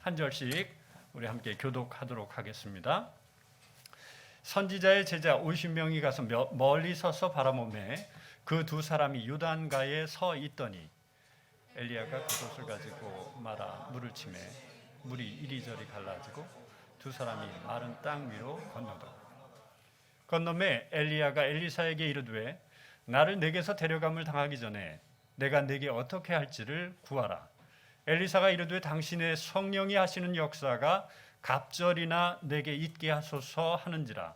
한 절씩 우리 함께 교독하도록 하겠습니다. 선지자의 제자 50명이 가서 멀리 서서 바라보매 그 두 사람이 요단가에 서 있더니 엘리야가 그것을 가지고 말아 물을 치매 물이 이리저리 갈라지고 두 사람이 마른 땅 위로 건너더라. 건너매 엘리야가 엘리사에게 이르되 나를 내게서 데려감을 당하기 전에 내가 내게 어떻게 할지를 구하라. 엘리사가 이르되 당신의 성령이 하시는 역사가 갑절이나 내게 있게 하소서 하는지라.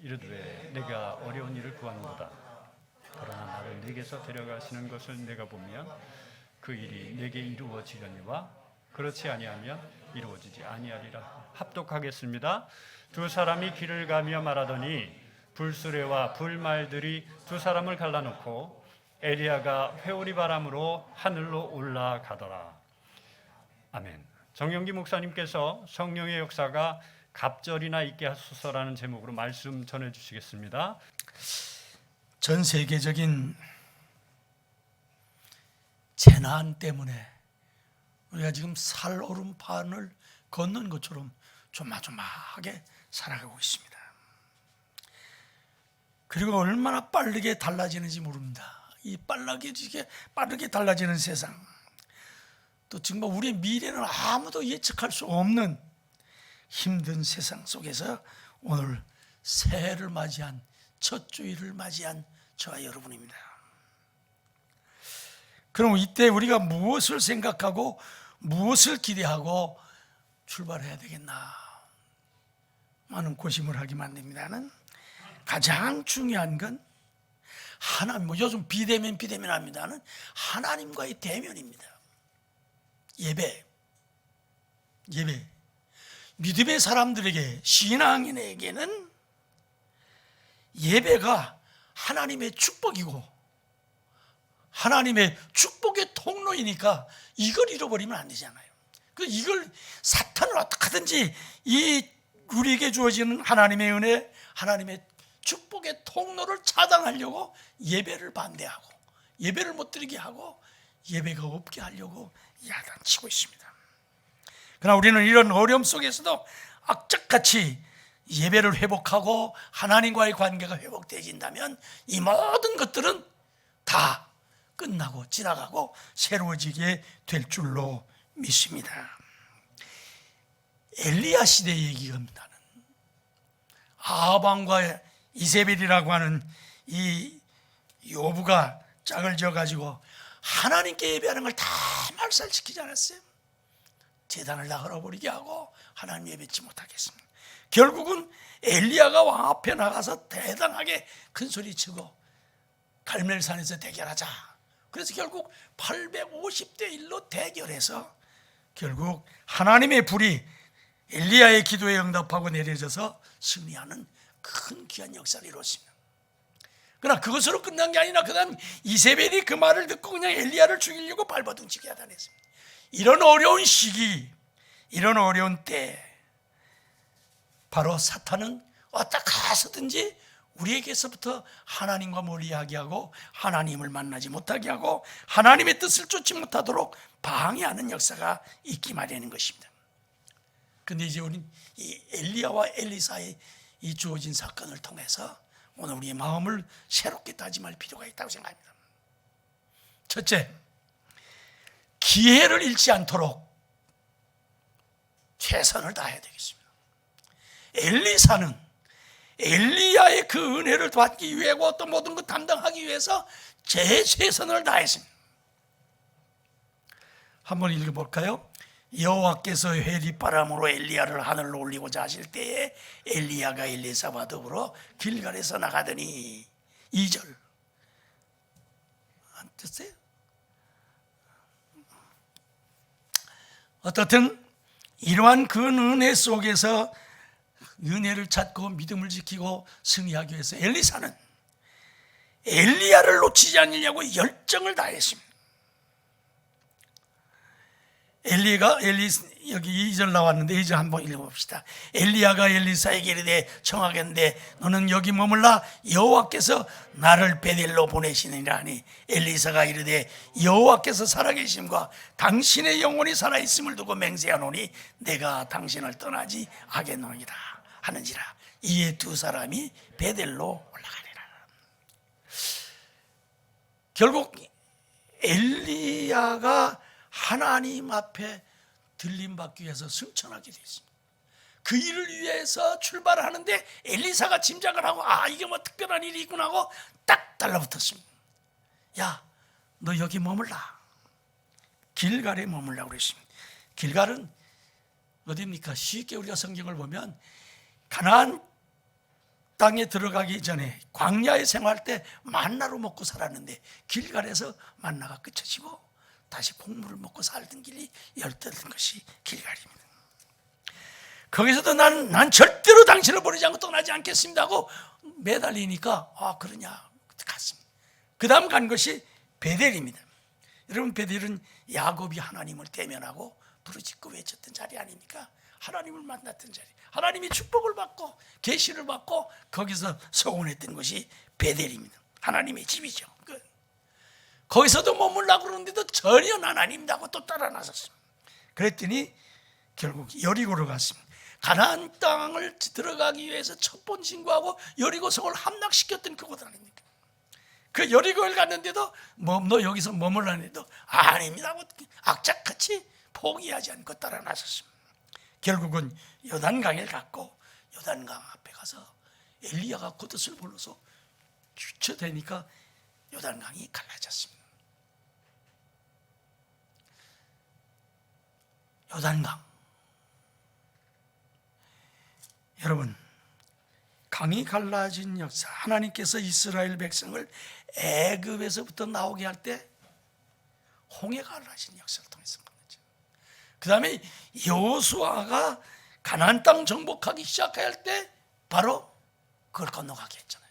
이르되 내가 어려운 일을 구하는도다. 그러나 나를 내게서 데려가시는 것을 내가 보면 그 일이 내게 이루어지려니와 그렇지 아니하면 이루어지지 아니하리라. 합독하겠습니다. 두 사람이 길을 가며 말하더니 불수레와 불말들이 두 사람을 갈라놓고 엘리야가 회오리 바람으로 하늘로 올라가더라. 아멘. 정영기 목사님께서 성령의 역사가 갑절이나 있게 하소서라는 제목으로 말씀 전해주시겠습니다. 전 세계적인 재난 때문에 우리가 지금 살오름판을 걷는 것처럼 조마조마하게 살아가고 있습니다. 그리고 얼마나 빠르게 달라지는지 모릅니다. 이 빠르게 달라지는 세상, 또 정말 우리의 미래는 아무도 예측할 수 없는 힘든 세상 속에서 오늘 새해를 맞이한 첫 주일을 맞이한 저와 여러분입니다. 그럼 이때 우리가 무엇을 생각하고 무엇을 기대하고 출발해야 되겠나 많은 고심을 하게 만듭니다는 가장 중요한 건 하나님, 요즘 비대면 합니다는 하나님과의 대면입니다. 예배. 믿음의 사람들에게, 신앙인에게는 예배가 하나님의 축복이고 하나님의 축복의 통로이니까 이걸 잃어버리면 안 되잖아요. 이걸 사탄을 어떻게든지 우리에게 주어지는 하나님의 은혜, 하나님의 축복의 통로를 차단하려고 예배를 반대하고 예배를 못 드리게 하고 예배가 없게 하려고 야단치고 있습니다. 그러나 우리는 이런 어려움 속에서도 악착같이 예배를 회복하고 하나님과의 관계가 회복되어진다면 이 모든 것들은 다 끝나고 지나가고 새로워지게 될 줄로 믿습니다. 엘리야 시대 얘기입니다. 아합왕과 이세벨이라고 하는 이 요부가 짝을 지어가지고 하나님께 예배하는 걸 다 말살시키지 않았어요? 제단을 다 헐어버리게 하고 하나님 예배치 못하게 했습니다. 결국은 엘리야가 왕 앞에 나가서 대단하게 큰 소리 치고 갈멜산에서 대결하자. 그래서 결국 850대 1로 대결해서 결국 하나님의 불이 엘리야의 기도에 응답하고 내려져서 승리하는 큰 귀한 역사를 이뤘습니다. 그러나 그것으로 끝난 게 아니라 그 다음 이세벨이 그 말을 듣고 그냥 엘리야를 죽이려고 발버둥치게 하다냈습니다. 이런 어려운 시기, 이런 어려운 때 바로 사탄은 어떻게 해서든지 우리에게서부터 하나님과 멀리하게 하고 하나님을 만나지 못하게 하고 하나님의 뜻을 쫓지 못하도록 방해하는 역사가 있기 마련인 것입니다. 그런데 이제 우리는 이 엘리야와 엘리사의 이 주어진 사건을 통해서 오늘 우리의 마음을 새롭게 다짐할 필요가 있다고 생각합니다. 첫째, 기회를 잃지 않도록 최선을 다해야 되겠습니다. 엘리사는 엘리야의 그 은혜를 받기 위하고 어떤 모든 것 담당하기 위해서 최선을 다했습니다. 한번 읽어볼까요? 여호와께서 회리바람으로 엘리야를 하늘로 올리고자 하실 때에 엘리야가 엘리사와 더불어 길갈에서 나가더니 2절 안 됐어요? 어떻든 이러한 그 은혜 속에서 은혜를 찾고 믿음을 지키고 승리하기 위해서 엘리사는 엘리야를 놓치지 않으려고 열정을 다했습니다. 여기 2절 나왔는데 2절 한번 읽어봅시다. 엘리야가 엘리사에게 이르되 청하건대 너는 여기 머물라 여호와께서 나를 베델로 보내시니라 하니 엘리사가 이르되 여호와께서 살아계심과 당신의 영혼이 살아있음을 두고 맹세하노니 내가 당신을 떠나지 아겠노니라 하는지라. 이에 두 사람이 베델로 올라가니라. 결국 엘리야가 하나님 앞에 들림받기 위해서 승천하게 되어 있습니다. 그 일을 위해서 출발하는데 엘리사가 짐작을 하고 이게 뭐 특별한 일이 있구나 하고 딱 달라붙었습니다. 야, 너 여기 머물라. 길갈에 머물라고 그랬습니다. 길갈은 어디입니까? 쉽게 우리가 성경을 보면 가나안 땅에 들어가기 전에 광야에 생활할 때 만나로 먹고 살았는데 길갈에서 만나가 끝쳐지고 다시 곡물을 먹고 살던 길이 열렸던 것이 길갈입니다. 거기서도 난 절대로 당신을 버리지 않고 떠나지 않겠습니다 하고 매달리니까 그러냐 갔습니다. 그 다음 간 것이 베델입니다. 여러분, 베델은 야곱이 하나님을 대면하고 부르짖고 외쳤던 자리 아닙니까? 하나님을 만났던 자리, 하나님이 축복을 받고 계시를 받고 거기서 서원했던 것이 베델입니다. 하나님의 집이죠. 거기서도 머물라고 그러는데도 전혀 하나님이라고 또 따라 나섰습니다. 그랬더니 결국 여리고로 갔습니다. 가나안 땅을 들어가기 위해서 첩본 신고하고 여리고 성을 함락시켰던 그곳 아닙니까? 그 여리고를 갔는데도 너 여기서 머물라는데도 아닙니다 하고 악착같이 포기하지 않고 따라 나섰습니다. 결국은 요단강을 갔고 요단강 앞에 가서 엘리야가 겉옷을 불러서 주쳐대니까 요단강이 갈라졌습니다. 요단강. 여러분, 강이 갈라진 역사, 하나님께서 이스라엘 백성을 애굽에서부터 나오게 할 때 홍해가 갈라진 역사를 통해서 만났죠. 그 다음에 여호수아가 가나안 땅 정복하기 시작할 때 바로 그걸 건너가게 했잖아요.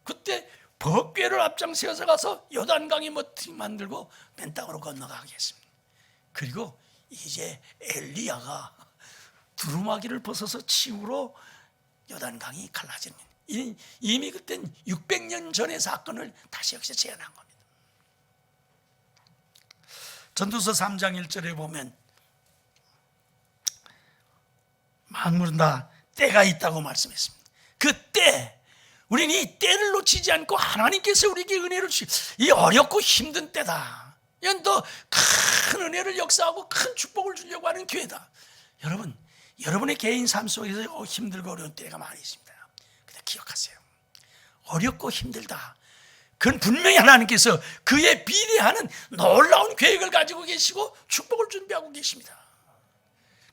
그때 법궤를 앞장서서 가서 요단강이 멋지게 만들고 맨 땅으로 건너가게 했습니다. 그리고 이제 엘리야가 두루마기를 벗어서 치우러 요단강이 갈라집니다. 이미 그땐 600년 전의 사건을 다시 여기서 재현한 겁니다. 전도서 3장 1절에 보면 만물은 다 때가 있다고 말씀했습니다. 그 때, 우리는 이 때를 놓치지 않고 하나님께서 우리에게 은혜를 이 어렵고 힘든 때다. 이건 더 큰 은혜를 역사하고 큰 축복을 주려고 하는 기회다. 여러분, 여러분의 개인 삶 속에서 힘들고 어려운 때가 많이 있습니다. 근데 기억하세요. 어렵고 힘들다. 그건 분명히 하나님께서 그에 비례하는 놀라운 계획을 가지고 계시고 축복을 준비하고 계십니다.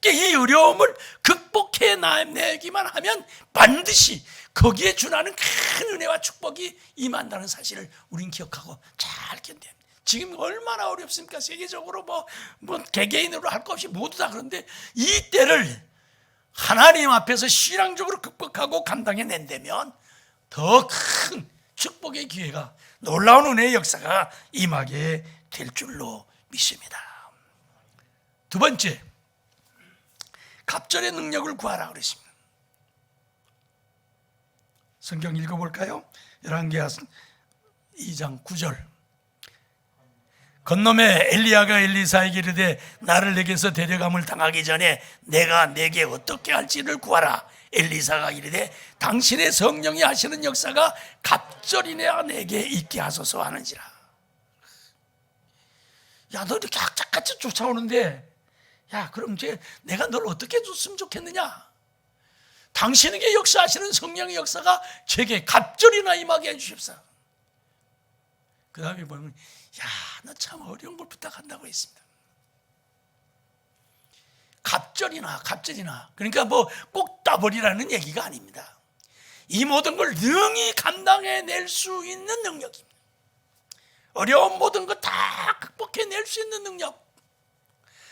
이 어려움을 극복해내기만 하면 반드시 거기에 준하는 큰 은혜와 축복이 임한다는 사실을 우린 기억하고 잘 견뎌야 합니다. 지금 얼마나 어렵습니까? 세계적으로 뭐 개개인으로 할 것 없이 모두 다 그런데 이 때를 하나님 앞에서 신앙적으로 극복하고 감당해낸다면 더 큰 축복의 기회가, 놀라운 은혜의 역사가 임하게 될 줄로 믿습니다. 두 번째, 갑절의 능력을 구하라 그랬습니다. 성경 읽어볼까요? 열왕기하 2장 9절. 건너매 엘리야가 엘리사에게 이르되 나를 내게서 데려감을 당하기 전에 내가 내게 어떻게 할지를 구하라. 엘리사가 이르되 당신의 성령이 하시는 역사가 갑절이나 내게 있게 하소서 하는지라. 야, 너 이렇게 악착같이 쫓아오는데 야, 그럼 이제 내가 널 어떻게 줬으면 좋겠느냐? 당신에게 역사하시는 성령의 역사가 제게 갑절이나 임하게 해주십사. 그 다음에 보면 야, 너 참 어려운 걸 부탁한다고 했습니다. 갑절이나 그러니까 뭐 꼭 따버리라는 얘기가 아닙니다. 이 모든 걸 능히 감당해낼 수 있는 능력입니다. 어려운 모든 것 다 극복해낼 수 있는 능력,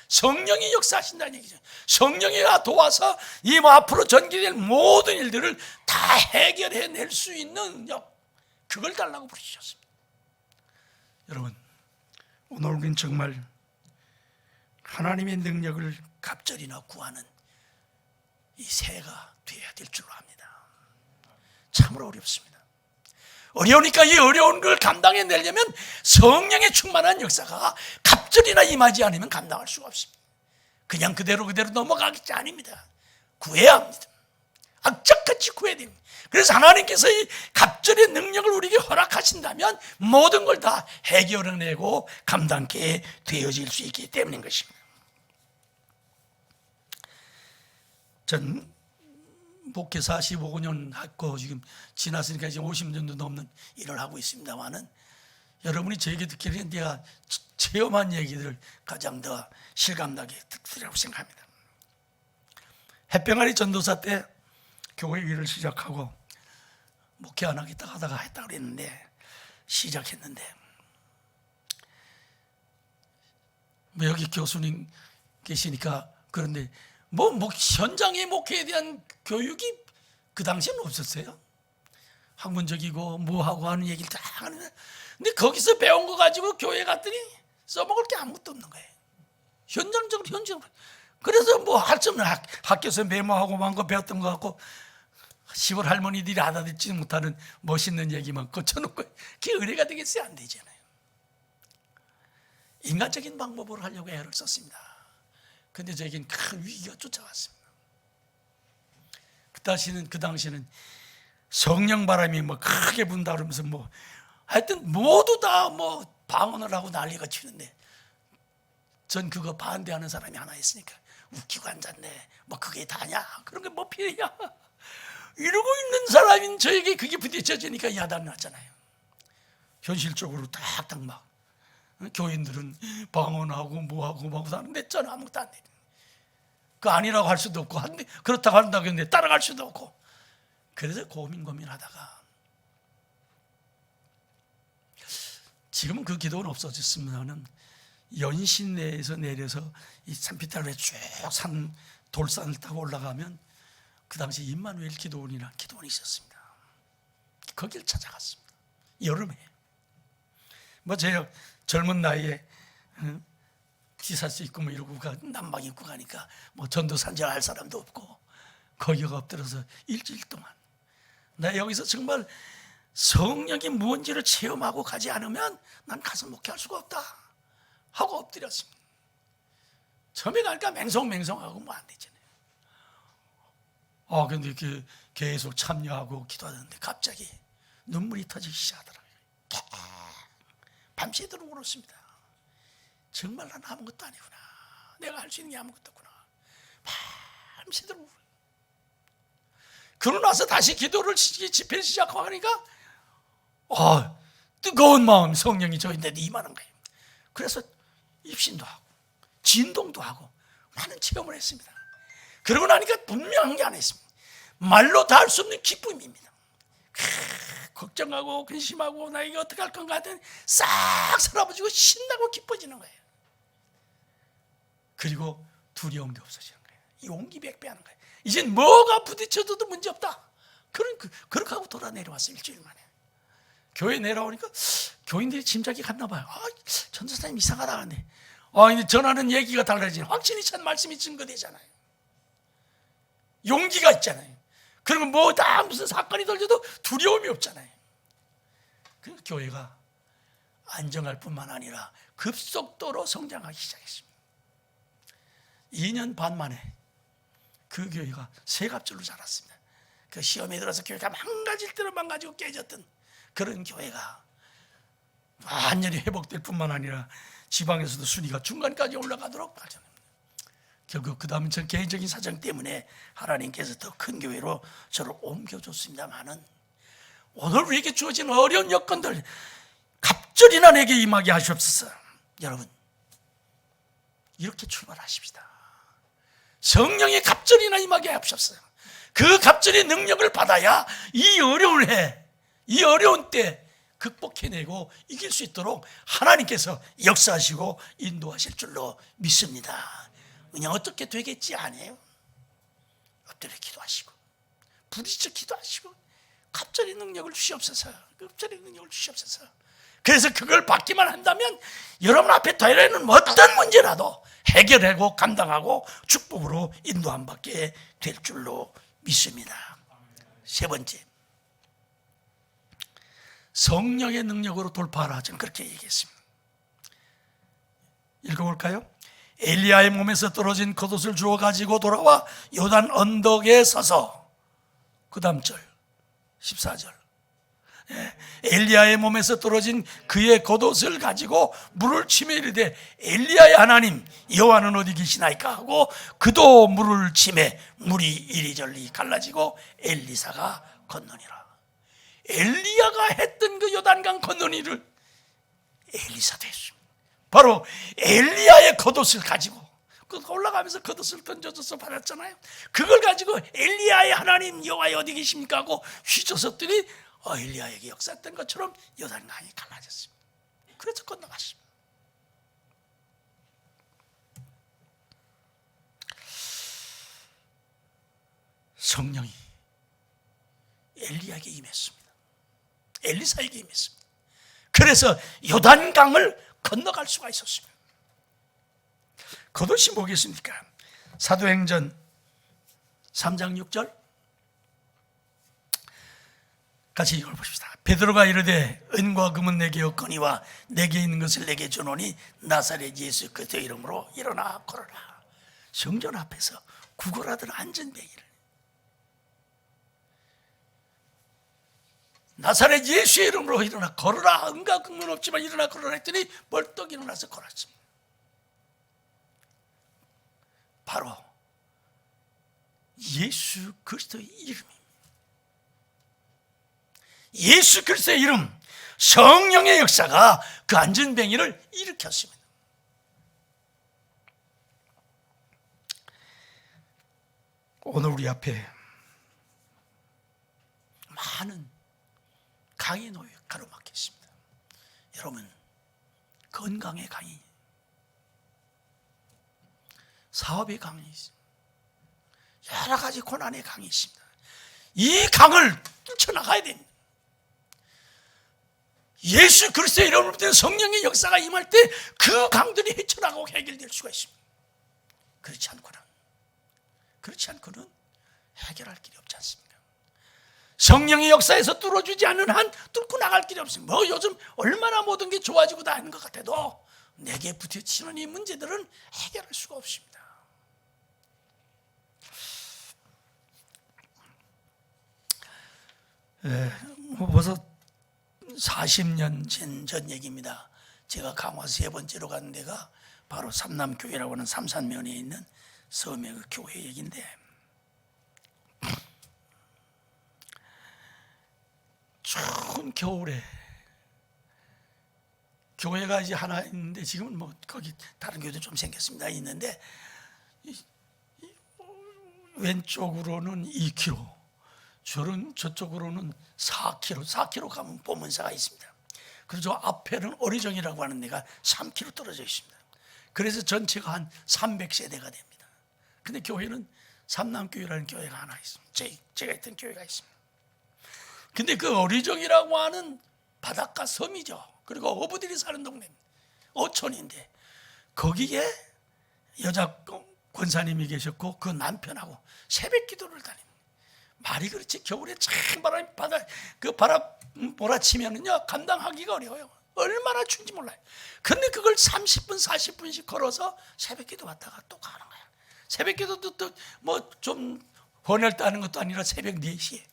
성령이 역사하신다는 얘기죠. 성령이 도와서 이 앞으로 전개될 모든 일들을 다 해결해낼 수 있는 능력, 그걸 달라고 부르셨습니다. 여러분, 오늘 우리는 정말 하나님의 능력을 갑절이나 구하는 이 새가 되어야 될 줄로 압니다. 참으로 어렵습니다. 어려우니까 이 어려운 걸 감당해내려면 성령의 충만한 역사가 갑절이나 임하지 않으면 감당할 수가 없습니다. 그냥 그대로 넘어가겠지 아닙니다. 구해야 합니다. 악착같이 구해야 됩니다. 그래서 하나님께서 이 갑절의 능력을 우리에게 허락하신다면 모든 걸 다 해결해내고 감당케 되어질 수 있기 때문인 것입니다. 전 목회 45년 하고 지금 지났으니까 이제 50년도 넘는 일을 하고 있습니다만은 여러분이 저에게 듣기를 내가 체험한 얘기들을 가장 더 실감나게 듣으리라고 생각합니다. 햇병아리 전도사 때 교회 일을 시작하고 목회 안 하겠다 하다가 했다 그랬는데 시작했는데 뭐 여기 교수님 계시니까 그런데 뭐 현장의 목회에 대한 교육이 그 당시에는 없었어요. 학문적이고 뭐하고 하는 얘기를 다 하는데 근데 거기서 배운 거 가지고 교회 갔더니 써먹을 게 아무것도 없는 거예요. 현장적으로. 그래서 뭐 할 수 없는 학교에서 메모하고 만 거 배웠던 거 갖고 시골 할머니들이 알아듣지 못하는 멋있는 얘기만 고쳐놓고 그게 의뢰가 되겠어요? 안 되잖아요. 인간적인 방법으로 하려고 애를 썼습니다. 근데 저에겐 큰 위기가 쫓아왔습니다. 그 당시에는 성령 바람이 뭐 크게 분다 그러면서 뭐 하여튼 모두 다 뭐 방언을 하고 난리가 치는데 전 그거 반대하는 사람이 하나 있으니까 웃기고 앉았네. 뭐 그게 다냐? 그런 게 뭐 필요냐? 이러고 있는 사람인 저에게 그게 부딪혀지니까 야단 났잖아요. 현실적으로 딱딱 막 교인들은 방언하고 뭐하고 막 하는데 저는 아무것도 안 돼. 그 아니라고 할 수도 없고 그렇다고 한다고 했는데 따라갈 수도 없고 그래서 고민하다가 지금은 그 기도는 없어졌으면 연신 내에서 내려서 이 산비탈에 쭉 돌산을 타고 올라가면 그 당시 임마누엘 기도원이라는 기도원이 있었습니다. 거길 찾아갔습니다. 여름에 뭐 제가 젊은 나이에 티셔츠 입고 뭐 이러고 남방 입고 가니까 뭐 전도산절 할 사람도 없고 거기가 엎드려서 일주일 동안 나 여기서 정말 성령이 뭔지를 체험하고 가지 않으면 난 가서 목회할 수가 없다 하고 엎드렸습니다. 처음에 가니까 맹성하고 뭐 안 되잖아요. 근데 이렇게 계속 참여하고 기도하는데 갑자기 눈물이 터지기 시작하더라고요. 밤새도록 울었습니다. 정말 난 아무것도 아니구나. 내가 할 수 있는 게 아무것도 없구나. 밤새도록 울어요. 그러고 나서 다시 기도를 집회 시작하고 하니까 뜨거운 마음 성령이 저인데 임하는 거예요. 그래서 입신도 하고 진동도 하고 많은 체험을 했습니다. 그러고 나니까 분명한 게 하나 있습니다. 말로 다 할 수 없는 기쁨입니다. 걱정하고 근심하고 나 이거 어떻게 할 건가 하더니 싹 사라지고 신나고 기뻐지는 거예요. 그리고 두려움도 없어지는 거예요. 용기백배하는 거예요. 이젠 뭐가 부딪혀도 문제 없다. 그렇게 하고 돌아 내려왔어요. 일주일 만에. 교회 내려오니까 교인들이 짐작이 갔나 봐요. 전도사님 이상하다 하는데 이제 전하는 얘기가 달라지는 확신이 찬 말씀이 증거되잖아요. 용기가 있잖아요. 그리고 뭐 다 무슨 사건이 돌려도 두려움이 없잖아요. 그 교회가 안정할 뿐만 아니라 급속도로 성장하기 시작했습니다. 2년 반 만에 그 교회가 새갑절로 자랐습니다. 그 시험에 들어서 교회가 망가질 대로 망가지고 깨졌던 그런 교회가 완전히 회복될 뿐만 아니라 지방에서도 순위가 중간까지 올라가도록 발전합니다. 결국 그 다음은 전 개인적인 사정 때문에 하나님께서 더 큰 교회로 저를 옮겨줬습니다만은 오늘 우리에게 주어진 어려운 여건들 갑절이나 내게 임하게 하시옵소서. 여러분 이렇게 출발하십시다. 성령의 갑절이나 임하게 하옵소서. 그 갑절의 능력을 받아야 이 어려운 때 극복해내고 이길 수 있도록 하나님께서 역사하시고 인도하실 줄로 믿습니다. 그냥 어떻게 되겠지 아니에요. 엎드려 기도하시고 부딪혀 기도하시고 갑절의 능력을 주시옵소서. 갑절의 능력을 주시옵소서. 그래서 그걸 받기만 한다면 여러분 앞에 닥쳐있는 어떤 문제라도 해결하고 감당하고 축복으로 인도함 받게 될 줄로 믿습니다. 세 번째, 성령의 능력으로 돌파하라. 저는 그렇게 얘기했습니다. 읽어볼까요? 엘리야의 몸에서 떨어진 겉옷을 주워 가지고 돌아와 요단 언덕에 서서, 그 다음 절 14절, 엘리야의 몸에서 떨어진 그의 겉옷을 가지고 물을 치며 이르되 엘리야의 하나님 여호와는 어디 계시나이까 하고 그도 물을 치며 물이 이리저리 갈라지고 엘리사가 건너니라. 엘리야가 했던 그 요단강 건너는 일을 엘리사도 했습니다. 바로 엘리야의 겉옷을 가지고, 올라가면서 겉옷을 던져줘서 받았잖아요. 그걸 가지고 엘리야의 하나님 여호와 어디 계십니까 하고 휘저었더니 엘리야에게 역사했던 것처럼 요단강이 갈라졌습니다. 그래서 건너갔습니다. 성령이 엘리야에게 임했습니다. 엘리사에게 임했습니다. 그래서 요단강을 건너갈 수가 있었습니다. 겉옷이 뭐겠습니까? 사도행전 3장 6절 같이 읽어보십시다. 베드로가 이르되 은과 금은 내게 없거니와 내게 있는 것을 내게 주노니 나사렛 예수 그리스도의 이름으로 일어나 걸어라. 성전 앞에서 구걸하던 안전뱅이를 나사렛 예수의 이름으로 일어나 걸어라. 은과 금은 없지만 일어나 걸어라 했더니 벌떡 일어나서 걸었습니다. 바로 예수 그리스도의 이름입니다. 예수 그리스도의 이름, 성령의 역사가 그 안전뱅이를 일으켰습니다. 오늘 우리 앞에 많은 강이 놓여 가로막혀 있습니다. 여러분, 건강의 강이, 사업의 강이 있습니다. 여러 가지 고난의 강이 있습니다. 이 강을 뛰쳐나가야 됩니다. 예수 그리스도의 이름으로 성령의 역사가 임할 때 그 강들이 헤쳐나가고 해결될 수가 있습니다. 그렇지 않고는 해결할 길이 없지 않습니까? 성령의 역사에서 뚫어주지 않는 한 뚫고 나갈 길이 없습니다. 요즘 얼마나 모든 게 좋아지고 다니는 것 같아도 내게 부딪히는 이 문제들은 해결할 수가 없습니다. 벌써 40년 전 얘기입니다. 제가 강화 세 번째로 간 데가 바로 삼남교회라고 하는 삼산면에 있는 섬의 그 교회 얘기인데, 추운 겨울에 교회가 이제 하나 있는데, 지금은 뭐 거기 다른 교회도 좀 생겼습니다. 있는데 왼쪽으로는 2km, 저쪽으로는 4km 가면 보문사가 있습니다. 그래서 앞에는 어리정이라고 하는 데가 3km 떨어져 있습니다. 그래서 전체가 한 300세대가 됩니다. 근데 교회는 삼남교회라는 교회가 하나 있습니다. 제가 있던 교회가 있습니다. 근데 그 어리정이라고 하는 바닷가 섬이죠. 그리고 어부들이 사는 동네입니다. 어촌인데 거기에 여자 권사님이 계셨고 그 남편하고 새벽 기도를 다닙니다. 말이 그렇지 겨울에 참 바람이 바람 몰아치면은요 감당하기가 어려워요. 얼마나 추운지 몰라요. 근데 그걸 30분 40분씩 걸어서 새벽 기도 왔다가 또 가는 거야. 새벽 기도도 또 뭐 좀 번을 따는 것도 아니라 새벽 4시에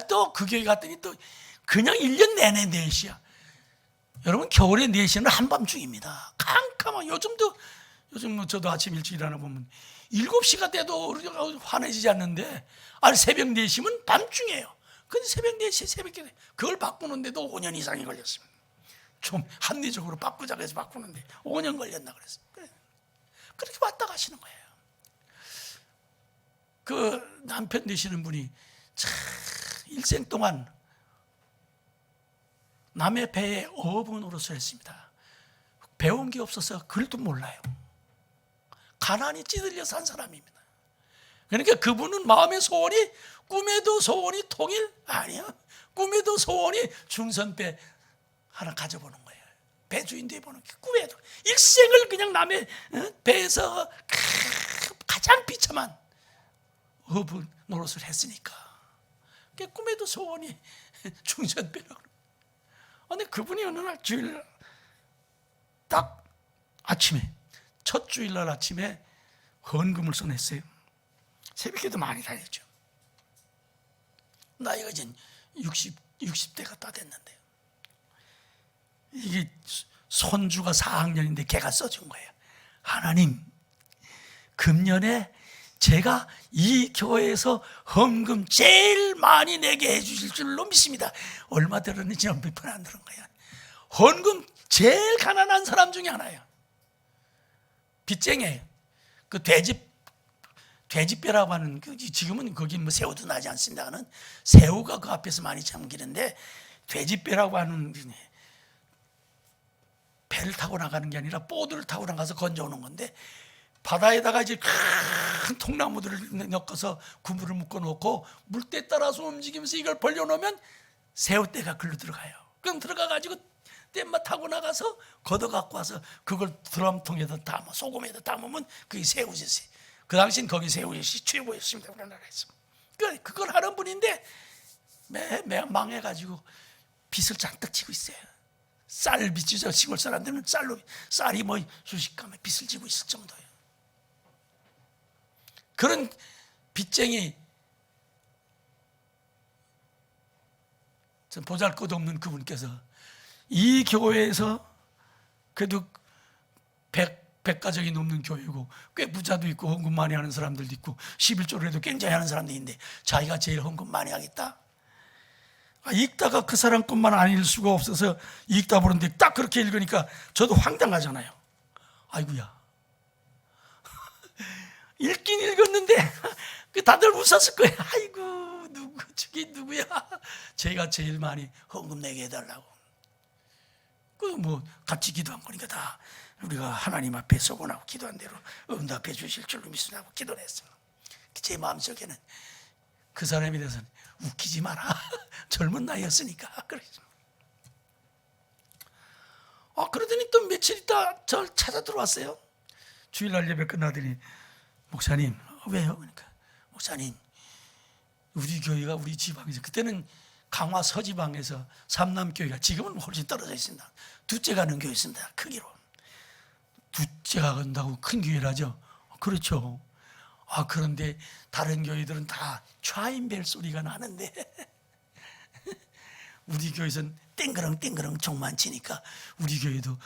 또 그 교회 갔더니 또 그냥 1년 내내 4시야. 여러분 겨울에 4시는 한밤중입니다. 캄캄한. 요즘 뭐 저도 아침 일찍 일어나 보면 7시가 돼도 환해지지 않는데, 아니 새벽 4시면 밤중이에요. 근데 새벽 4시에 새벽에 그걸 바꾸는데도 5년 이상이 걸렸습니다. 좀 합리적으로 바꾸자고 해서 바꾸는데 5년 걸렸나 그랬어요. 그렇게 왔다 가시는 거예요. 그 남편 되시는 분이 참 일생 동안 남의 배에 어부 노릇을 했습니다. 배운 게 없어서 글도 몰라요. 가난이 찌들려 산 사람입니다. 그러니까 그분은 마음의 소원이, 꿈에도 소원이 통일? 아니야. 꿈에도 소원이 중선배 하나 가져보는 거예요. 배주인 되보는 게 꿈에도 일생을 그냥 남의 배에서 가장 비참한 어부 노릇을 했으니까 그 꿈에도 소원이 중전배라고. 근데 그분이 어느 날 주일날 딱 아침에 첫 주일날 아침에 헌금을 써냈어요. 새벽에도 많이 다녔죠. 나이가 이제 60대가 다 됐는데 이게 손주가 4학년인데 걔가 써준 거예요. 하나님, 금년에 제가 이 교회에서 헌금 제일 많이 내게 해주실 줄로 믿습니다. 얼마 들었는지 몇 푼 안 들은 거야. 헌금 제일 가난한 사람 중에 하나예요. 빚쟁이에요. 그 돼지뼈라고 하는 지금은 거기 뭐 새우도 나지 않습니다는 새우가 그 앞에서 많이 잠기는데 돼지뼈라고 하는 배를 타고 나가는 게 아니라 보드를 타고 나가서 건져오는 건데 바다에다가 이제 큰 통나무들을 엮어서 그물을 묶어 놓고 물때 따라서 움직이면서 이걸 벌려놓으면 새우떼가 글로 들어가요. 그럼 들어가 가지고 뗏마 타고 나가서 걷어 갖고 와서 그걸 드럼통에다 담아 소금에다 담으면 그게 새우젓이. 그 당시엔 거기 새우젓이 최고였습니다. 우리나라에서. 그걸 하는 분인데 매 망해가지고 빚을 잔뜩 지고 있어요. 쌀 빚이죠. 시골 사람들은 쌀이 뭐 수십감에 빚을 지고 있을 정도예요. 그런 빚쟁이 보잘것없는 그분께서 이 교회에서 그래도 100가정이 넘는 교회고 꽤 부자도 있고 헌금 많이 하는 사람들도 있고 11조를 해도 굉장히 하는 사람도 있는데 자기가 제일 헌금 많이 하겠다. 읽다가 그 사람 것만 안 읽을 수가 없어서 읽다 보는데 딱 그렇게 읽으니까 저도 황당하잖아요. 아이고야. 읽긴 읽었는데 다들 웃었을 거예요. 아이고 저기 누구야. 제가 제일 많이 헌금 내게 해달라고. 뭐 같이 기도한 거니까 다 우리가 하나님 앞에 서원하고 기도한 대로 응답해 주실 줄로 믿으라고 기도를 했어요. 제 마음속에는 그 사람에 대해서는 웃기지 마라. 젊은 나이였으니까 그러죠. 그러더니 또 며칠 있다 저를 찾아 들어왔어요. 주일날 예배 끝나더니 목사님 왜요? 그러니까 목사님 우리 교회가 우리 지방에서 그때는 강화 서지방에서 삼남교회가 지금은 훨씬 떨어져 있습니다. 둘째 가는 교회 있습니다. 크기로 둘째가 간다고 큰 교회라죠. 그렇죠. 그런데 다른 교회들은 다 좌인벨 소리가 나는데 우리 교회에서는 땡그렁 종만 치니까 우리 교회도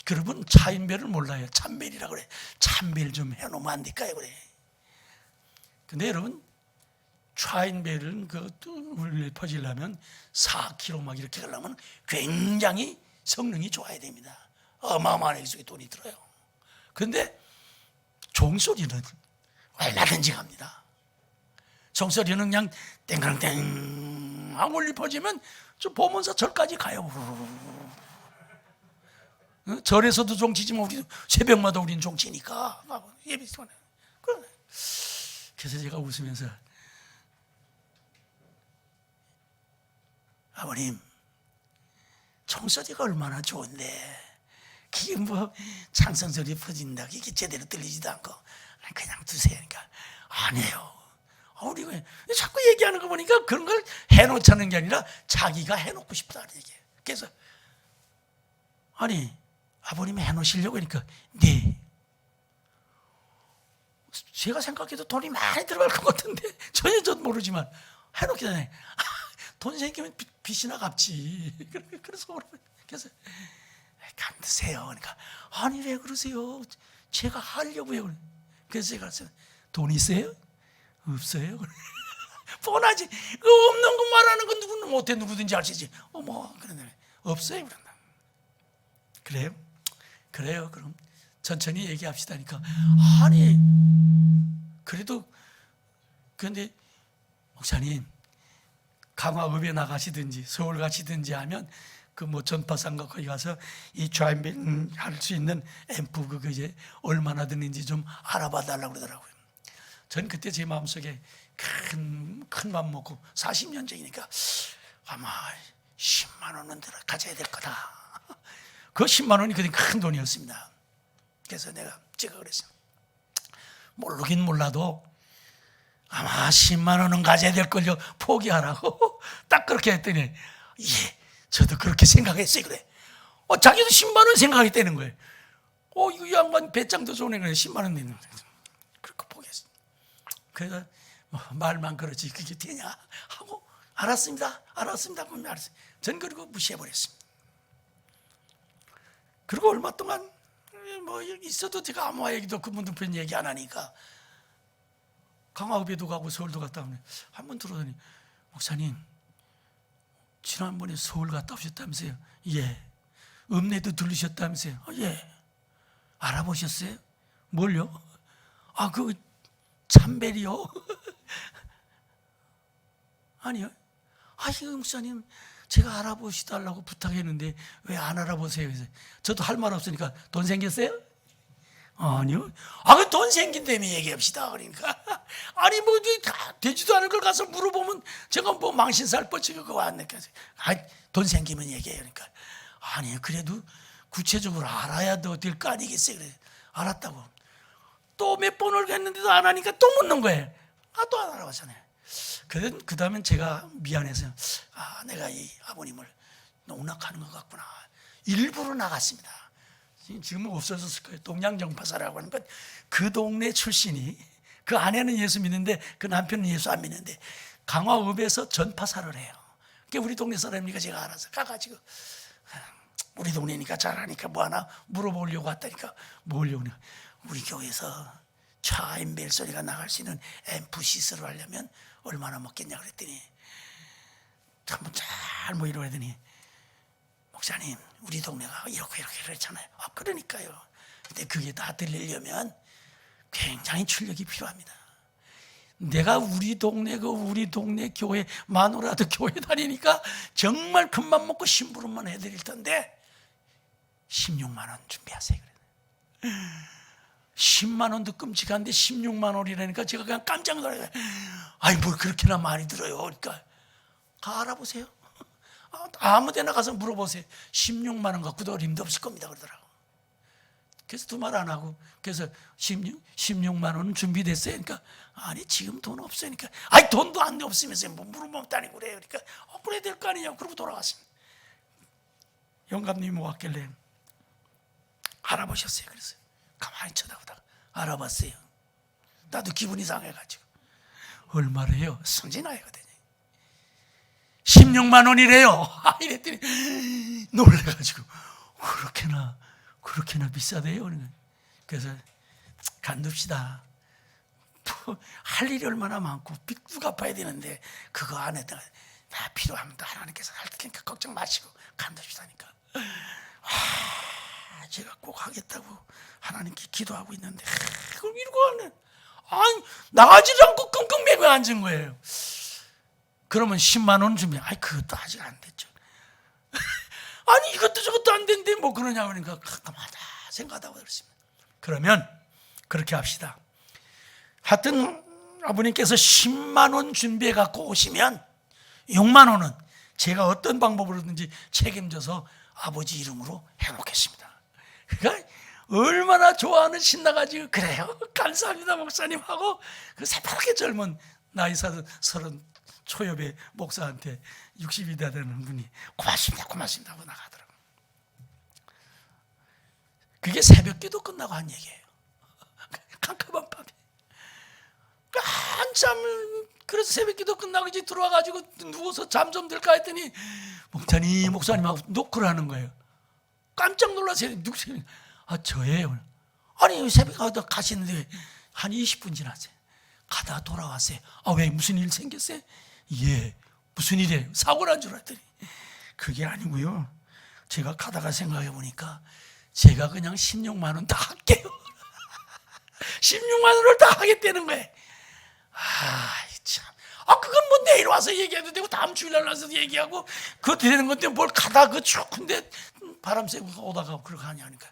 그러면 차인벨을 몰라요. 참벨이라고 그래. 참벨 좀 해놓으면 안 될까요? 그래. 근데 여러분 좌인벨은 울려 퍼지려면 4km 막 이렇게 가려면 굉장히 성능이 좋아야 됩니다. 어마어마한 액수의 돈이 들어요. 그런데 종소리는 얼마든지 갑니다. 종소리는 그냥 땡그랑땡 하고 울려 퍼지면 저 보문사 절까지 가요. 절에서도 종치지만 우리 새벽마다 우리는 종치니까 예배 시간에. 그래서 제가 웃으면서 아버님 총소리가 얼마나 좋은데 그게 뭐 창성소리 퍼진다 그게 제대로 들리지도 않고 그냥 두세요. 그러니까 아니에요. 우리가 자꾸 얘기하는 거 보니까 그런 걸 해놓자는 게 아니라 자기가 해놓고 싶다는 얘기예요. 그래서 아니 아버님이 해놓으시려고 하니까 네. 제가 생각해도 돈이 많이 들어갈 것 같은데 전혀 저도 모르지만 해놓기 전에 돈 생기면 빚이나 갚지. 그래서 감드세요. 그러니까 아니 왜 그러세요? 제가 하려고요. 그래서 제가 돈 있어요? 없어요? 뻔하지. 그 없는 거 말하는 건 누구는 못해 누구든지 알 수 있지. 그런데 없어요. 그런다. 그래요. 그럼 천천히 얘기합시다니까. 아니 그래도 그런데 목사님 강화읍에 나가시든지 서울 가시든지 하면 그 뭐 전파상가 거기 가서 이 좌인벨 할 수 있는 앰프 그거 이제 얼마나 드는지 좀 알아봐 달라고 그러더라고요. 전 그때 제 마음속에 큰 맘 먹고 40년 전이니까 아마 10만 원은 가져야 될 거다. 그 10만 원이 그때 큰 돈이었습니다. 그래서 제가 그랬어요. 모르긴 몰라도 아마 10만 원은 가져야 될 걸요. 포기하라고. 딱 그렇게 했더니 예, 저도 그렇게 생각했어요. 그래. 자기도 10만 원 생각했다는 거예요. 이 양반 배짱도 좋네. 그래. 10만 원 내는 거예요. 그렇게 포기했어요. 그래서 말만 그러지 그게 되냐 하고 알았습니다. 그러면 알았어요. 전 그리고 무시해버렸습니다. 그리고 얼마 동안 뭐 있어도 제가 아무 얘기도 그분들 편 얘기 안 하니까 강화읍에도 가고 서울도 갔다 오면 한 번 들어더니 목사님 지난번에 서울 갔다 오셨다면서요? 예. 읍내도 들르셨다면서요? 예. 알아보셨어요? 뭘요? 그 참벨이요? 아니요. 이거 목사님 제가 알아보시달라고 부탁했는데 왜 안 알아보세요? 그래서 저도 할 말 없으니까 돈 생겼어요? 아니요. 그 돈 생긴다며 얘기합시다. 그러니까 아니 뭐 되지도 않을 걸 가서 물어보면 제가 뭐 망신살 뻗치고 그거 안 느껴서 돈 생기면 얘기해요. 그러니까 아니 그래도 구체적으로 알아야 될 거 아니겠어요? 그래 알았다고. 또 몇 번을 했는데도 안 하니까 또 묻는 거예요. 또 안 알아봤잖아요. 그 다음엔 제가 미안해서 내가 이 아버님을 농락하는 것 같구나. 일부러 나갔습니다. 지금은 없어졌을 거예요. 동양정파사라고 하는 건 그 동네 출신이 그 아내는 예수 믿는데 그 남편은 예수 안 믿는데 강화읍에서 전파사를 해요. 그게 우리 동네 사람이니까 제가 알아서 가가지고 우리 동네니까 잘하니까 뭐 하나 물어보려고 왔다니까 뭐려고 그래. 우리 교회에서 차인벨 소리가 나갈 수 있는 앰프 시설을 하려면 얼마나 먹겠냐 그랬더니 한번 잘 뭐 이러더니 목사님 우리 동네가 이렇게 그랬잖아요. 그러니까요. 근데 그게 다 들리려면 굉장히 출력이 필요합니다. 내가 우리 동네 교회 마누라도 교회 다니니까 정말 큰맘 먹고 심부름만 해드릴 텐데 16만 원 준비하세요. 10만 원도 끔찍한데 16만 원이라니까 제가 그냥 깜짝 놀라요. 뭘 그렇게나 많이 들어요. 그러니까 알아보세요. 아무 데나 가서 물어보세요. 16만 원 갖고도 어림도 없을 겁니다 그러더라고. 그래서 두 말 안 하고 그래서 16만 원은 준비됐어요. 그러니까 아니 지금 돈 없으니까 돈도 안 없으면서 뭐 물어보면 다니고 그래요. 그러니까 그래야 될 거 아니냐고 그러고 돌아갔습니다. 영감님이 왔길래 알아보셨어요. 그래서 가만히 쳐다보다가 알아봤어요. 나도 기분이 상해가지고 얼마래요? 성진아이거든요. 16만 원이래요. 이랬더니 놀래가지고 그렇게나 비싸대요. 그래서 간둡시다. 할 일이 얼마나 많고 빚도 갚아야 되는데 그거 안 했다가 다 필요하면 또 하나님께서 할 테니까 걱정 마시고 간둡시다니까. 제가 꼭 하겠다고 하나님께 기도하고 있는데 그걸 이러고 하네. 나가지도 않고 끙끙 매고 앉은 거예요. 그러면 10만 원 주면 그것도 아직 안 됐죠. 이것도 저것도 안 된대 뭐 그러냐 그러니까 가끔하다 생각하다가 그렇습니다. 그러면 그렇게 합시다. 하여튼 아버님께서 10만 원 준비해 갖고 오시면 6만 원은 제가 어떤 방법으로든지 책임져서 아버지 이름으로 해놓겠습니다. 그러니까 얼마나 좋아하는 신나가지고 그래요 감사합니다 목사님 하고 그 새파랗게 젊은 나이 30 초엽의 목사한테 60이 되는 분이 고맙습니다 하고 나가더라고요. 그게 새벽기도 끝나고 한 얘기예요. 캄캄한 밤에 한참 그래서 새벽기도 끝나고 이제 들어와가지고 누워서 잠 좀 들까 했더니 목사님하고 노크를 하는 거예요. 깜짝 놀라서 누구세요? 저예요. 새벽에 가시는데 한 20분 지났어요. 가다가 돌아왔어요. 왜 무슨 일 생겼어요? 예, 무슨 일이에요? 사고 난 줄 알았더니 그게 아니고요. 제가 가다가 생각해 보니까 제가 그냥 16만 원 다 할게요. 16만 원을 다 하겠다는 거예요. 참. 그건 뭐 내일 와서 얘기해도 되고 다음 주일날 와서 얘기하고 그거 되는 건데 뭘 가다 그 추운데 바람 쐬고 오다가 그러고 하냐니까.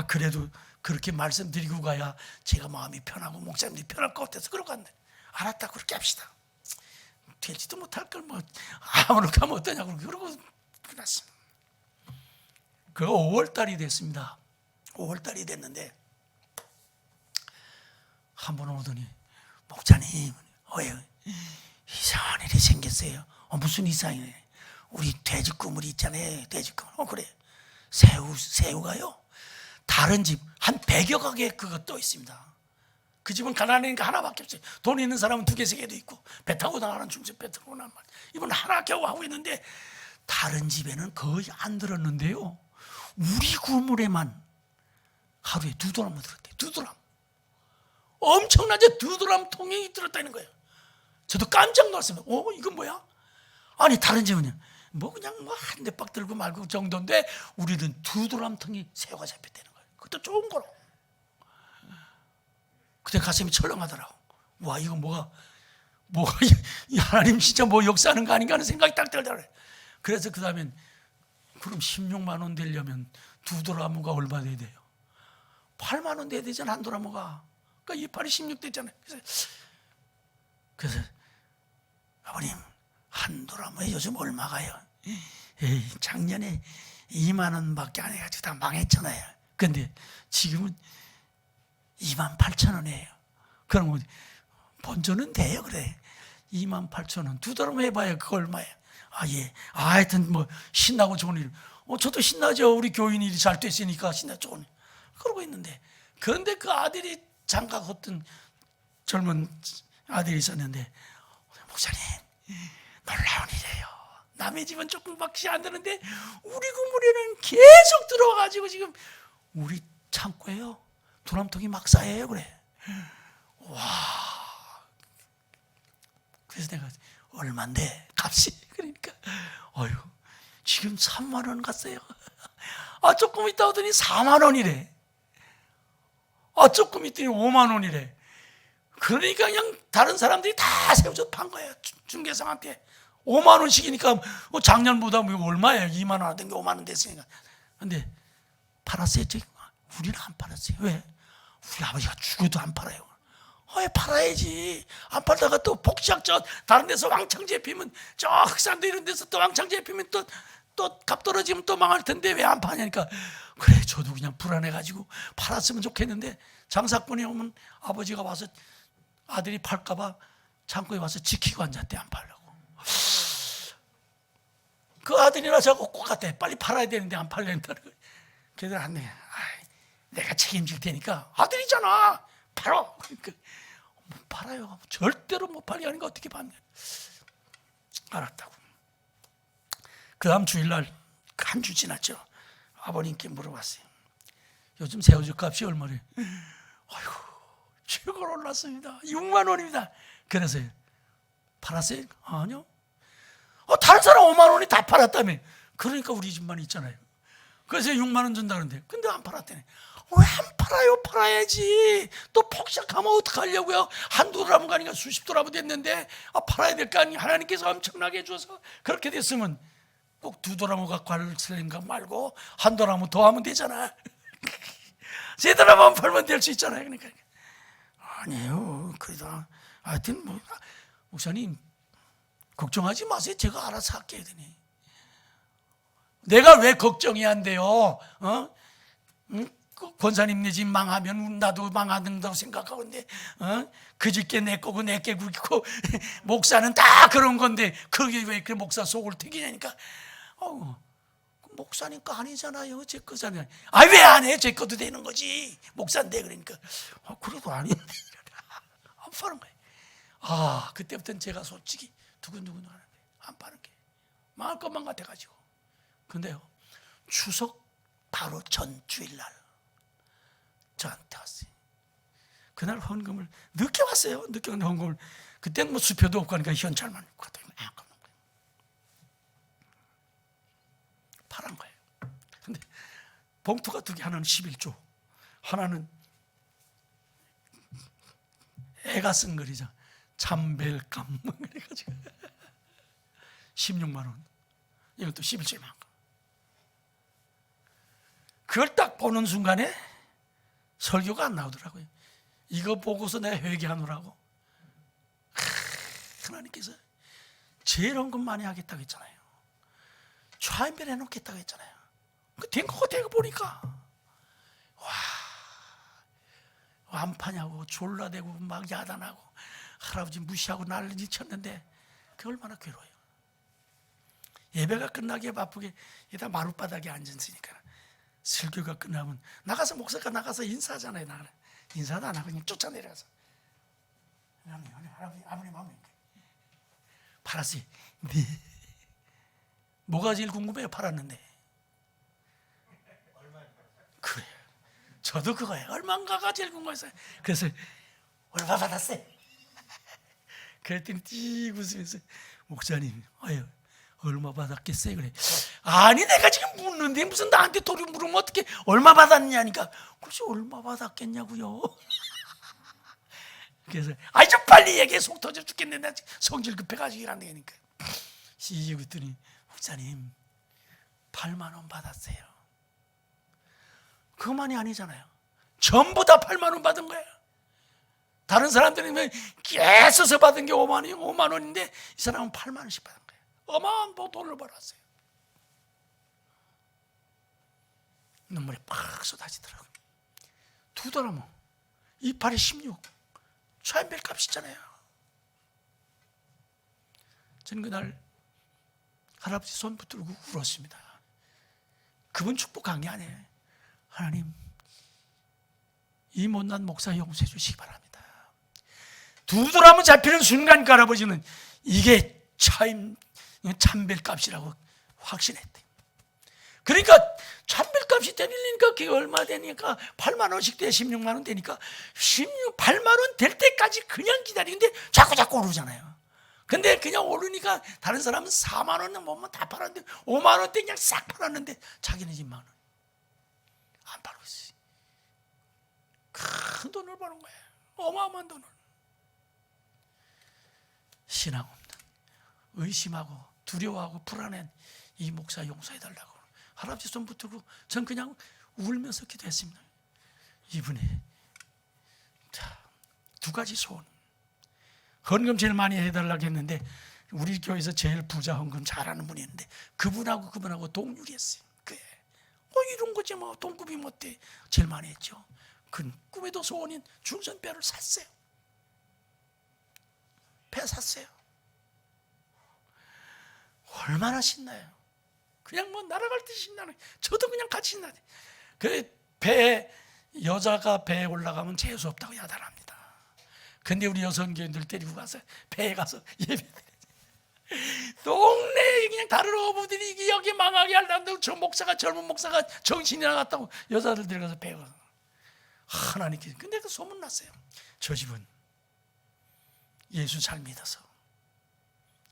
그래도 그렇게 말씀드리고 가야 제가 마음이 편하고 목사님이 편할 것 같아서 그러고 갔네. 알았다 그렇게 합시다. 되지도 못할 걸 뭐 아무렇게 하면 어떠냐고 그러고 끝났습니다. 그 5월달이 됐습니다. 5월달이 됐는데 한 분 오더니 목사님 이상한 일이 생겼어요. 무슨 이상이에요? 우리 돼지 그물이 있잖아요. 돼지 그물. 그래. 새우가요. 다른 집 한 100여 가게 그거 또 있습니다. 그 집은 가난하니까 하나밖에 없어요. 돈 있는 사람은 2개, 3개도 있고 배 타고 나가는 중세 배 타고 나가는 말. 이분 하나 겨우 하고 있는데 다른 집에는 거의 안 들었는데요. 우리 그물에만 하루에 2도람을 들었대요. 2도람. 엄청나게 2도람 통행이 들었다는 거예요. 저도 깜짝 놀랐습니다. 이건 뭐야? 아니 다른 집은요. 그냥 한 대박 들고 말고 정도인데 우리는 2도람 통이 새우가 잡혔다는 거예요. 그것도 좋은 거로. 그때 가슴이 철렁하더라고. 와 이거 뭐가 이 하나님 진짜 뭐 역사하는 거 아닌가 하는 생각이 딱 들더라고요. 그래서 그 다음엔 그럼 16만 원 되려면 2도라무가 얼마 돼야 돼요? 8만 원 돼야 되잖아 한 도라무가. 그러니까 이빨이 16 됐잖아요. 그래서 아버님 한 도라무에 요즘 얼마가요? 작년에 2만 원밖에 안 해가지고 다 망했잖아요. 근데 지금은 28,000원이에요. 그럼 본전은 돼요. 그래 28,000원 2도라무 해봐야 그거 얼마예요? 하여튼 뭐 신나고 좋은 일. 저도 신나죠. 우리 교인 일이 잘 됐으니까 신나 좋은 일. 그러고 있는데 그런데 그 아들이 장가 걷던 젊은 아들이 있었는데 목사님 놀라운 일이에요. 남의 집은 조금밖에 안 되는데 우리 그물에는 계속 들어와가지고 지금 우리 창고에요 도람통이 막 쌓여요. 그래. 와. 그래서 내가 얼만데 값이 그러니까 지금 3만 원 갔어요. 조금 있다 오더니 4만 원이래. 조금 있더니 5만 원이래. 그러니까 그냥 다른 사람들이 다 새우젓 판 거예요. 중개상한테 5만 원씩이니까 작년보다 얼마예요? 2만 원 하던 게 5만 원 됐으니까. 근데 팔았어요? 우리는 안 팔았어요. 왜? 우리 아버지가 죽어도 안 팔아요. 팔아야지. 안 팔다가 또 복시학 다른 데서 왕창 잡히면 저 흑산도 이런 데서 또 왕창 잡히면 또 값 떨어지면 또 망할 텐데 왜 안 파냐니까. 그래 저도 그냥 불안해가지고 팔았으면 좋겠는데 장사꾼이 오면 아버지가 와서 아들이 팔까봐 창고에 와서 지키고 앉았대. 안 팔려고. 그 아들이나 저거 똑같아. 빨리 팔아야 되는데 안 팔려는다는 거예요. 그래서 안 돼. 내가 책임질 테니까 아들이잖아. 팔어. 그러니까 못 팔아요. 절대로 못 팔게 하는 거 어떻게 봤냐. 알았다고. 그 다음 주일날 한 주 지났죠. 아버님께 물어봤어요. 요즘 새우젓 값이 얼마래? 최고로 올랐습니다. 6만 원입니다. 그래서 팔았어요? 아니요. 다른 사람 5만 원이 다 팔았다며. 그러니까 우리 집만 있잖아요. 그래서 6만 원 준다는데 근데 안 팔았다네. 왜 안 팔아요? 팔아야지. 또 폭삭하면 어떡하려고요? 한 도라무가 아니라 수십 도라무 됐는데 팔아야 될 거 아니에요. 하나님께서 엄청나게 해줘서 그렇게 됐으면 꼭 2도라무 갖고 할 생각 말고 한 도라무 더 하면 되잖아. 3도라무만 팔면 될 수 있잖아요. 그러니까 아니에요. 그래도 하여튼 목사님 걱정하지 마세요. 제가 알아서 할게요. 내가 왜 걱정이 안 돼요? 권사님네 집 망하면 나도 망하는다고 생각하고 있는데 그 집게 내 거고 내게 굵고 목사는 다 그런 건데 그게 왜 그 목사 속을 튀기냐니까. 목사니까 아니잖아요. 제 거잖아요. 왜 안 해? 제 거도 되는 거지. 목사인데 그러니까 그래도 아닌데 안 파는 거예요. 그때부터는 제가 솔직히 두근두근 하는데 안 파는 게 망할 것만 같아가지고. 근데요 추석 바로 전 주일날 저한테 왔어요. 그날 헌금을 늦게 왔어요. 늦게 왔는데 헌금을 그때는 뭐 수표도 없고 하니까 현찰만 있고 팔은 거예요. 근데 봉투가 2개, 하나는 11조, 하나는 애가 쓴 글이죠. 참벨감 그래가지고 16만 원. 이것도 11조만 원. 그걸 딱 보는 순간에 설교가 안 나오더라고요. 이거 보고서 내가 회개하노라고. 하나님께서 제일 헌금 많이 하겠다고 했잖아요. 좌인별 해놓겠다고 했잖아요. 된 거가 되고 보니까 안 파냐고 졸라대고 막 야단하고 할아버지 무시하고 난리 쳤는데 그게 얼마나 괴로워요. 예배가 끝나기에 바쁘게 여기다 마룻바닥에 앉았으니까 설교가 끝나면 나가서 목사가 나가서 인사하잖아요. 인사도 안 하고 그냥 쫓아내려가서 아버님 팔았어요. 네. 뭐가 제일 궁금해요? 팔았는데. 그래요. 저도 그거예요. 얼마인가가 제일 궁금했어요. 그래서 얼마 받았어요? 그랬더니 띠 웃으면서 목사님, 얼마 받았겠어요? 그래. 아니 내가 지금 묻는데 무슨 나한테 도리 물으면 어떻게 얼마 받았냐니까. 글쎄 얼마 받았겠냐고요. 그래서 좀 빨리 얘기해. 속 터져 죽겠는데 성질 급해가지고 일 안 되니까. 시집 했더니 목사님 8만 원 받았어요. 그만이 아니잖아요. 전부 다 8만 원 받은 거예요. 다른 사람들은 깨서서 받은 게 5만 원인데 이 사람은 8만 원씩 받은 거예요. 어마어마한 돈을 벌었어요. 눈물이 팍 쏟아지더라고요. 두 달하면 28에 16 차인별 값이잖아요. 저는 그날 할아버지 손 붙들고 울었습니다. 그분 축복한 게 아니에요. 하나님, 이 못난 목사 용서해 주시기 바랍니다. 두드러면 잡히는 순간 그 할아버지는 이게 참별값이라고 확신했대. 그러니까 참별값이 되니까 그게 얼마 되니까 8만 원씩 돼 16만 원 되니까 8만 원 될 때까지 그냥 기다리는데 자꾸 오르잖아요. 근데 그냥 오르니까 다른 사람은 4만 원은 뭐면 다 팔았는데 5만 원대 그냥 싹 팔았는데 자기는 10만 원 안 팔고 있어요. 큰 돈을 버는 거예요. 어마어마한 돈을. 신앙 없는, 의심하고 두려워하고 불안한 이 목사 용서해달라고 할아버지 손 붙들고 전 그냥 울면서 기도했습니다. 이분이 두 가지 소원. 헌금 제일 많이 해달라고 했는데 우리 교회에서 제일 부자 헌금 잘하는 분이 있는데 그분하고 동률이었어요. 그래. 이런 거지 뭐 돈급이 못돼. 제일 많이 했죠. 그 꿈에도 소원인 중선배를 샀어요. 배 샀어요. 얼마나 신나요. 그냥 뭐 날아갈 듯이 신나는. 저도 그냥 같이 신나요. 그 배 여자가 배에 올라가면 재수 없다고 야단합니다. 근데 우리 여성교인들 데리고 가서 배에 가서 예배드려요. 동네에 그냥 다른 어부들이 여기 망하게 하려고 저 목사가 젊은 목사가 정신이 나갔다고 여자들 데려가서 배에 가서 하나님께. 근데 그 소문 났어요. 저 집은 예수 잘 믿어서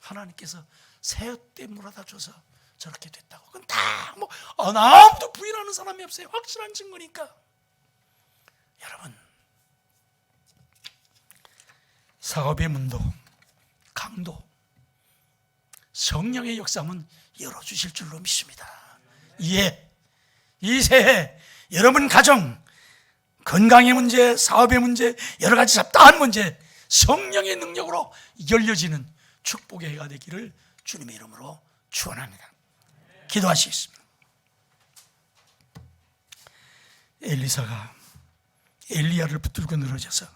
하나님께서 새떼 물어다 줘서 저렇게 됐다고. 그건 다 뭐 아무도 부인하는 사람이 없어요. 확실한 증거니까. 여러분, 사업의 문도 강도 성령의 역사는 열어주실 줄로 믿습니다. 이 새해 여러분 가정 건강의 문제, 사업의 문제, 여러 가지 잡다한 문제 성령의 능력으로 열려지는 축복의 해가 되기를 주님의 이름으로 축원합니다. 기도하시겠습니다. 엘리사가 엘리야를 붙들고 늘어져서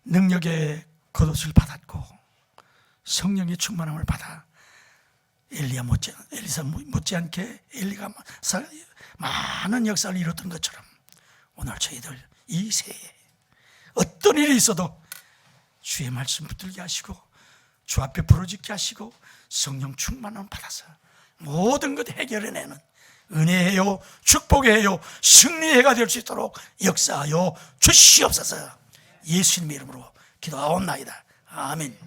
능력의 겉옷을 받았고 성령의 충만함을 받아 엘리사 못지않게 엘리가 많은 역사를 이뤘던 것처럼 오늘 저희들 이 새해 어떤 일이 있어도 주의 말씀 붙들게 하시고 주 앞에 부르짖게 하시고 성령 충만함을 받아서 모든 것 해결해내는 은혜요 축복이에요 승리해가 될 수 있도록 역사하여 주시옵소서. 예수님의 이름으로 기도하옵나이다. 아멘.